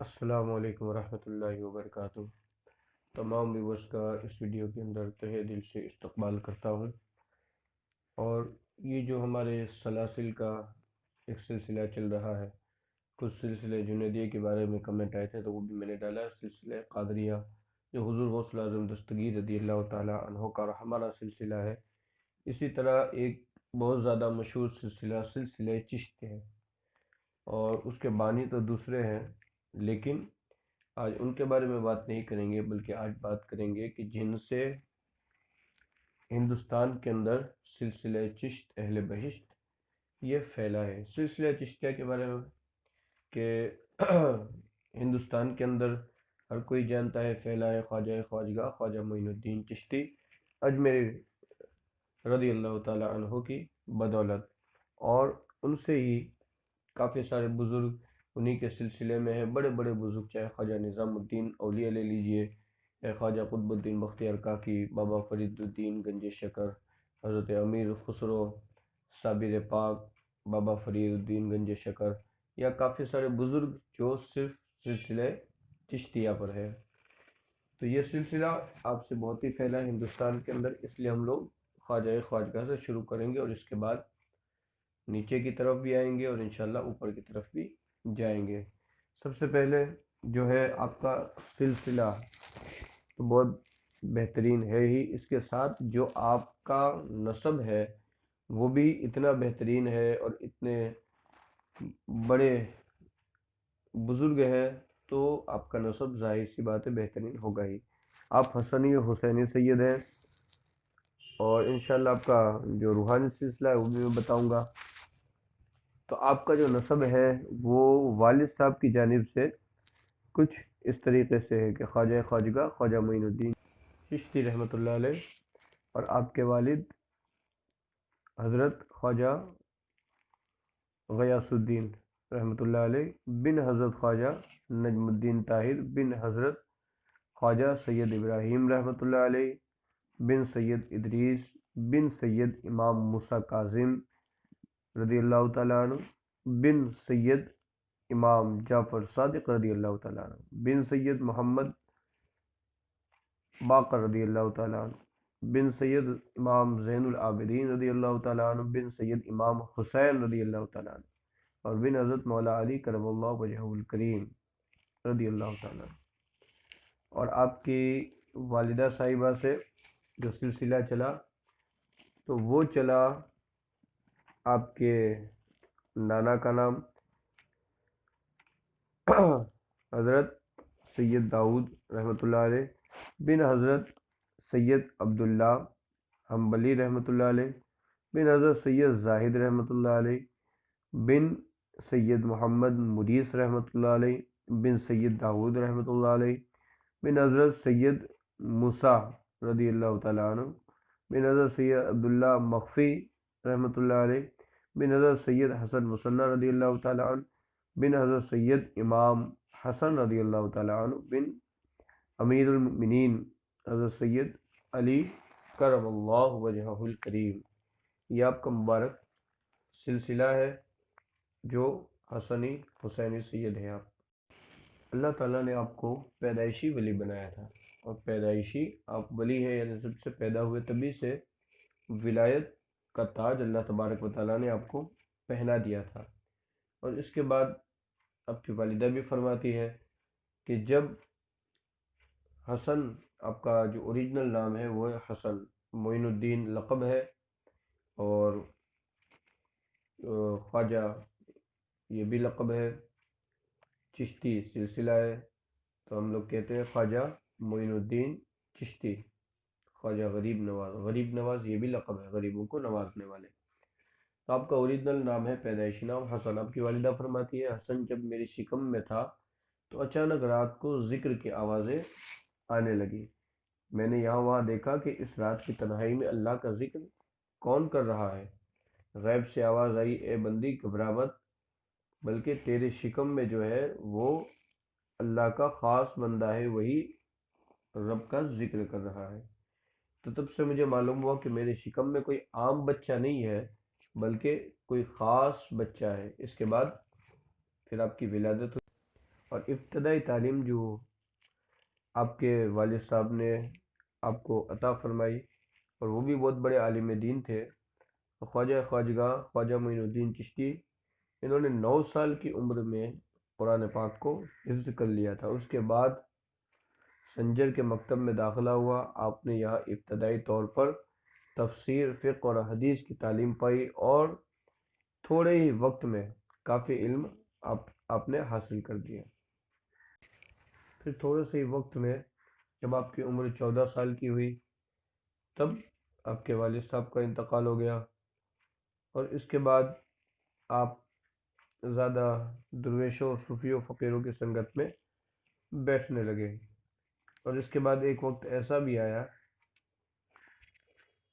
السلام علیکم ورحمۃ اللہ وبرکاتہ۔ تمام ویورز کا اس ویڈیو کے اندر تہہ دل سے استقبال کرتا ہوں، اور یہ جو ہمارے سلاسل کا ایک سلسلہ چل رہا ہے، کچھ سلسلے جنیدیہ کے بارے میں کمنٹ آئے تھے تو وہ بھی میں نے ڈالا ہے۔ سلسلہ قادریہ جو حضور غوث اعظم دستگیر رضی اللہ تعالیٰ عنہ کا ہمارا سلسلہ ہے، اسی طرح ایک بہت زیادہ مشہور سلسلہ چشت ہے، اور اس کے بانی تو دوسرے ہیں، لیکن آج ان کے بارے میں بات نہیں کریں گے، بلکہ آج بات کریں گے کہ جن سے ہندوستان کے اندر سلسلہ چشت اہل بہشت یہ پھیلا ہے۔ سلسلہ چشتیہ کے بارے میں کہ ہندوستان کے اندر ہر کوئی جانتا ہے پھیلا ہے خواجہ خواجگاہ خواجہ معین الدین چشتی اجمیری رضی اللہ تعالیٰ عنہ کی بدولت، اور ان سے ہی کافی سارے بزرگ انہی کے سلسلے میں ہیں، بڑے بڑے بزرگ، چاہے خواجہ نظام الدین اولیاء لے لیجئے، یا خواجہ قطب الدین بختیار کاکی، بابا فرید الدین گنج شکر، حضرت امیر خسرو صابر پاک، بابا فرید الدین گنج شکر، یا کافی سارے بزرگ جو صرف سلسلہ چشتیہ پر ہے۔ تو یہ سلسلہ آپ سے بہت ہی پھیلا ہے ہندوستان کے اندر، اس لیے ہم لوگ خواجہ خواجگاہ سے شروع کریں گے، اور اس کے بعد نیچے کی طرف بھی آئیں گے، اور انشاءاللہ اوپر کی طرف بھی جائیں گے۔ سب سے پہلے جو ہے آپ کا سلسلہ تو بہت بہترین ہے ہی، اس کے ساتھ جو آپ کا نسب ہے وہ بھی اتنا بہترین ہے اور اتنے بڑے بزرگ ہے، تو آپ کا نسب ظاہر سی بات ہے بہترین ہوگا ہی۔ آپ حسنی و حسینی سید ہیں، اور انشاءاللہ آپ کا جو روحانی سلسلہ ہے وہ بھی میں بتاؤں گا۔ تو آپ کا جو نسب ہے وہ والد صاحب کی جانب سے کچھ اس طریقے سے ہے کہ خواجہ خواجگاہ خواجہ معین الدین چشتی رحمۃ اللہ علیہ، اور آپ کے والد حضرت خواجہ غیاث الدین رحمۃ اللہ علیہ بن حضرت خواجہ نجم الدین طاہر بن حضرت خواجہ سید ابراہیم رحمۃ اللہ علیہ بن سید ادریس بن سید امام موسیٰ کاظم رضی اللہ تعالیٰ عنہ بن سید امام جعفر صادق رضی اللہ تعالیٰ عنہ بن سید محمد باقر رضی اللہ تعالیٰ عنہ بن سید امام زین العابدین رضی اللہ تعالیٰ عنہ بن سید امام حسین رضی اللہ تعالیٰ عنہ، اور بن حضرت مولا علی کرم اللہ وجہہ الکریم رضی اللہ تعالیٰ عنہ۔ اور آپ کی والدہ صاحبہ سے جو سلسلہ چلا تو وہ چلا آپ کے نانا کا نام حضرت سید داؤد رحمۃ اللہ علیہ بن حضرت سید عبداللہ حنبلی رحمۃ اللہ علیہ بن حضرت سید زاہد رحمۃ اللہ علیہ بن سید محمد مدیس رحمۃ اللہ علیہ بن سید داؤد رحمۃ اللہ علیہ بن حضرت سید موسیٰ رضی اللہ تعالیٰ عنہ بن حضرت سید عبداللہ مخفی رحمۃ اللہ علیہ بن حضرت سید حسن مصنع رضی اللہ تعالیٰ عنہ بن حضرت سید امام حسن رضی اللہ تعالیٰ عنہ بن امیر المؤمنین حضرت سید علی کرم اللہ وجہہ الکریم۔ یہ آپ کا مبارک سلسلہ ہے جو حسنی حسینی سید ہے۔ آپ اللہ تعالیٰ نے آپ کو پیدائشی ولی بنایا تھا، اور پیدائشی آپ ولی ہے، یعنی سب سے پیدا ہوئے تبھی سے ولایت کا تاج اللہ تبارک و تعالیٰ نے آپ کو پہنا دیا تھا۔ اور اس کے بعد آپ کی والدہ بھی فرماتی ہے کہ جب حسن، آپ کا جو اوریجنل نام ہے وہ ہے حسن، معین الدین لقب ہے، اور خواجہ یہ بھی لقب ہے، چشتی سلسلہ ہے، تو ہم لوگ کہتے ہیں خواجہ معین الدین چشتی، خواجہ غریب نواز یہ بھی لقب ہے، غریبوں کو نوازنے والے۔ تو آپ کا اوریجنل نام ہے پیدائشی نام حسن۔ آپ کی والدہ فرماتی ہے حسن جب میری شکم میں تھا تو اچانک رات کو ذکر کی آوازیں آنے لگی، میں نے یہاں وہاں دیکھا کہ اس رات کی تنہائی میں اللہ کا ذکر کون کر رہا ہے؟ غیب سے آواز آئی، اے بندی گھبرا مت، بلکہ تیرے شکم میں جو ہے وہ اللہ کا خاص بندہ ہے، وہی رب کا ذکر کر رہا ہے۔ تو تب سے مجھے معلوم ہوا کہ میرے شکم میں کوئی عام بچہ نہیں ہے، بلکہ کوئی خاص بچہ ہے۔ اس کے بعد پھر آپ کی ولادت ہوئی، اور ابتدائی تعلیم جو آپ کے والد صاحب نے آپ کو عطا فرمائی، اور وہ بھی بہت بڑے عالم دین تھے، خواجہ خواجگاہ خواجہ معین الدین چشتی، انہوں نے 9 سال کی عمر میں قرآن پاک کو حفظ کر لیا تھا۔ اس کے بعد سنجر کے مکتب میں داخلہ ہوا، آپ نے یہاں ابتدائی طور پر تفسیر، فقہ اور حدیث کی تعلیم پائی، اور تھوڑے ہی وقت میں کافی علم آپ نے حاصل کر دیا۔ پھر تھوڑے سے ہی وقت میں جب آپ کی عمر 14 سال کی ہوئی، تب آپ کے والد صاحب کا انتقال ہو گیا، اور اس کے بعد آپ زیادہ درویشوں، صوفیوں، فقیروں کی سنگت میں بیٹھنے لگے۔ اور اس کے بعد ایک وقت ایسا بھی آیا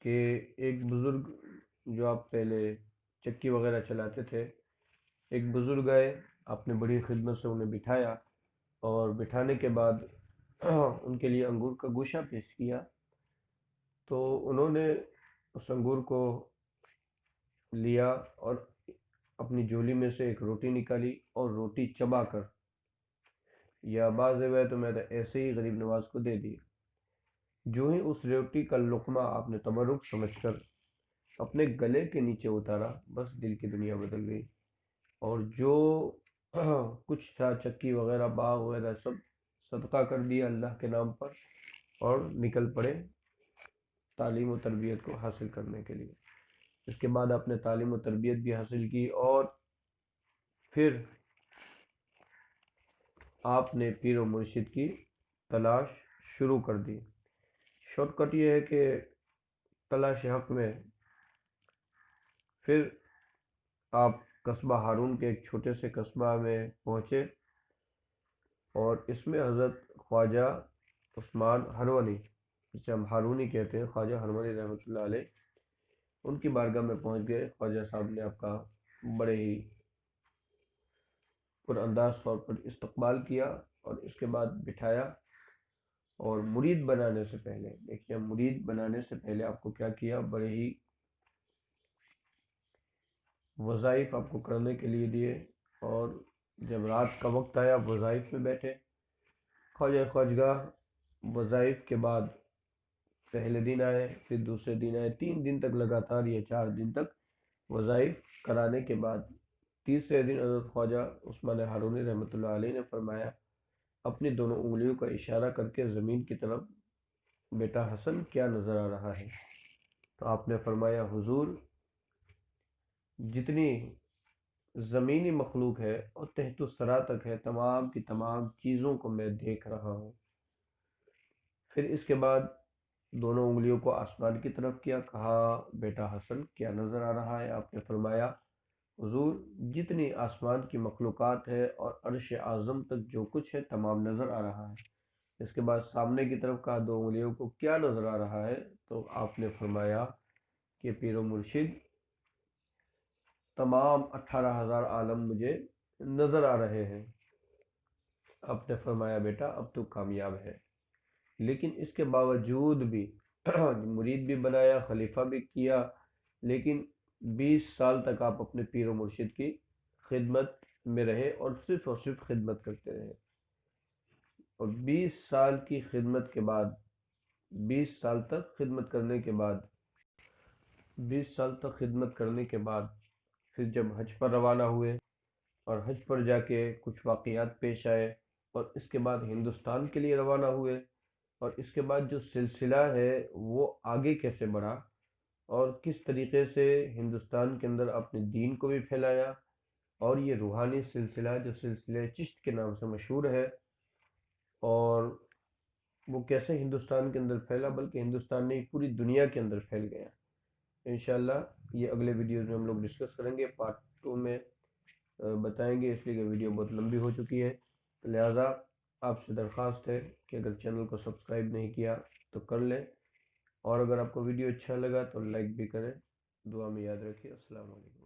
کہ ایک بزرگ، جو آپ پہلے چکی وغیرہ چلاتے تھے، ایک بزرگ آئے، آپ نے بڑی خدمت سے انہیں بٹھایا، اور بٹھانے کے بعد ان کے لیے انگور کا گوشہ پیش کیا، تو انہوں نے اس انگور کو لیا اور اپنی جولی میں سے ایک روٹی نکالی، اور روٹی چبا کر، یا بعض روایتوں میں ایسے ہی غریب نواز کو دے دی۔ جو ہی اس روٹی کا لقمہ آپ نے تبرک سمجھ کر اپنے گلے کے نیچے اتارا، بس دل کی دنیا بدل گئی، اور جو کچھ تھا، چکی وغیرہ، باغ وغیرہ، سب صدقہ کر دیا اللہ کے نام پر، اور نکل پڑے تعلیم و تربیت کو حاصل کرنے کے لیے۔ اس کے بعد آپ نے تعلیم و تربیت بھی حاصل کی، اور پھر آپ نے پیر و مرشد کی تلاش شروع کر دی۔ شارٹ کٹ یہ ہے کہ تلاش حق میں پھر آپ قصبہ ہارون کے ایک چھوٹے سے قصبہ میں پہنچے، اور اس میں حضرت خواجہ عثمان ہرونی، جسے ہم ہارونی کہتے ہیں، خواجہ ہرونی رحمۃ اللہ علیہ، ان کی بارگاہ میں پہنچ گئے۔ خواجہ صاحب نے آپ کا بڑے ہی پر انداز طور پر استقبال کیا، اور اس کے بعد بٹھایا، اور مرید بنانے سے پہلے، دیکھیے، مرید بنانے سے پہلے آپ کو کیا کیا، بڑے ہی وظائف آپ کو کرنے کے لیے دیے، اور جب رات کا وقت آیا وظائف میں بیٹھے۔ خواجہ خواجگاہ وظائف کے بعد پہلے دن آئے، پھر دوسرے دن آئے، 3 دن تک لگاتار، یا 4 دن تک وظائف کرانے کے بعد تیسرے دن حضرت خواجہ عثمان ہارونی رحمۃ اللہ علیہ نے فرمایا، اپنی دونوں انگلیوں کا اشارہ کر کے زمین کی طرف، بیٹا حسن کیا نظر آ رہا ہے؟ تو آپ نے فرمایا، حضور، جتنی زمینی مخلوق ہے اور تحت الثری تک ہے، تمام کی تمام چیزوں کو میں دیکھ رہا ہوں۔ پھر اس کے بعد دونوں انگلیوں کو آسمان کی طرف کیا، کہا، بیٹا حسن کیا نظر آ رہا ہے؟ آپ نے فرمایا، حضور، جتنی آسمان کی مخلوقات ہے اور عرش اعظم تک جو کچھ ہے تمام نظر آ رہا ہے۔ اس کے بعد سامنے کی طرف کہا، 2 انگلیوں کو کیا نظر آ رہا ہے؟ تو آپ نے فرمایا کہ پیر و مرشد، تمام 18,000 عالم مجھے نظر آ رہے ہیں۔ آپ نے فرمایا، بیٹا اب تو کامیاب ہے۔ لیکن اس کے باوجود بھی مرید بھی بنایا، خلیفہ بھی کیا، لیکن 20 سال تک آپ اپنے پیر و مرشد کی خدمت میں رہے، اور صرف خدمت کرتے رہے، اور 20 سال کی خدمت کے بعد، 20 سال تک خدمت کرنے کے بعد، 20 سال تک خدمت کرنے کے بعد پھر جب حج پر روانہ ہوئے، اور حج پر جا کے کچھ واقعات پیش آئے، اور اس کے بعد ہندوستان کے لیے روانہ ہوئے، اور اس کے بعد جو سلسلہ ہے وہ آگے کیسے بڑھا، اور کس طریقے سے ہندوستان کے اندر اپنے دین کو بھی پھیلایا، اور یہ روحانی سلسلہ جو سلسلہ چشت کے نام سے مشہور ہے، اور وہ کیسے ہندوستان کے اندر پھیلا، بلکہ ہندوستان نہیں پوری دنیا کے اندر پھیل گیا۔ انشاءاللہ یہ اگلے ویڈیوز میں ہم لوگ ڈسکس کریں گے، پارٹ 2 میں بتائیں گے، اس لیے کہ ویڈیو بہت لمبی ہو چکی ہے، لہٰذا آپ سے درخواست ہے کہ اگر چینل کو سبسکرائب نہیں کیا تو کر لیں، اور اگر آپ کو ویڈیو اچھا لگا تو لائک بھی کریں۔ دعا میں یاد رکھیے۔ السلام علیکم۔